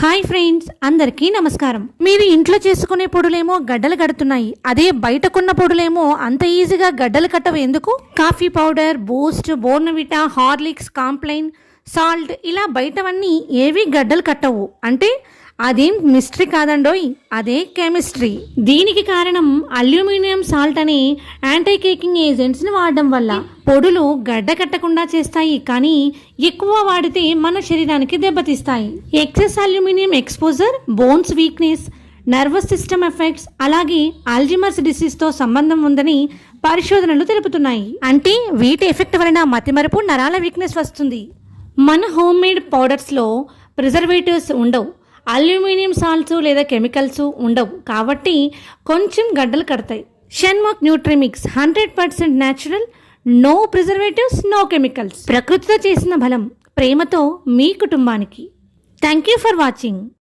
Hi friends, అందరికీ నమస్కారం. మీరు ఇంట్లో చేసుకునే పొడులేమో గడ్డలు కడుతున్నాయి, అదే బయటకున్న పొడులేమో అంత ఈజీగా గడ్డలు కట్టవు. ఎందుకు? Coffee powder, Boost, Bournvita, Horlicks, Complan, salt ఇలా బయటవన్నీ ఏవి గడ్డలు కట్టవు అంటే అదేం మిస్టరీ కాదండోయ్, అదే కెమిస్ట్రీ. దీనికి కారణం అల్యూమినియం సాల్ట్ అనే యాంటీ కేకింగ్ ఏజెంట్స్ని వాడడం వల్ల. పొడులు గడ్డ కట్టకుండా చేస్తాయి, కానీ ఎక్కువ వాడితే మన శరీరానికి దెబ్బతీస్తాయి. Excess aluminium exposure bones weakness, nervous system effects, అలాగే అల్జీమర్స్ డిసీజ్తో సంబంధం ఉందని పరిశోధనలు తెలుపుతున్నాయి. అంటే వీటి ఎఫెక్ట్ వలన మతిమరుపు, నరాల వీక్నెస్ వస్తుంది. మన హోమ్ మేడ్ పౌడర్స్లో ప్రిజర్వేటివ్స్ ఉండవు, అల్యూమినియం సాల్ట్స్ లేదా కెమికల్స్ ఉండవు, కాబట్టి కొంచెం గడ్డలు కడతాయి. Shanmukh Nutrimix 100% natural, no preservatives, no chemicals. ప్రకృతితో చేసిన బలం, ప్రేమతో మీ కుటుంబానికి. Thank you for watching.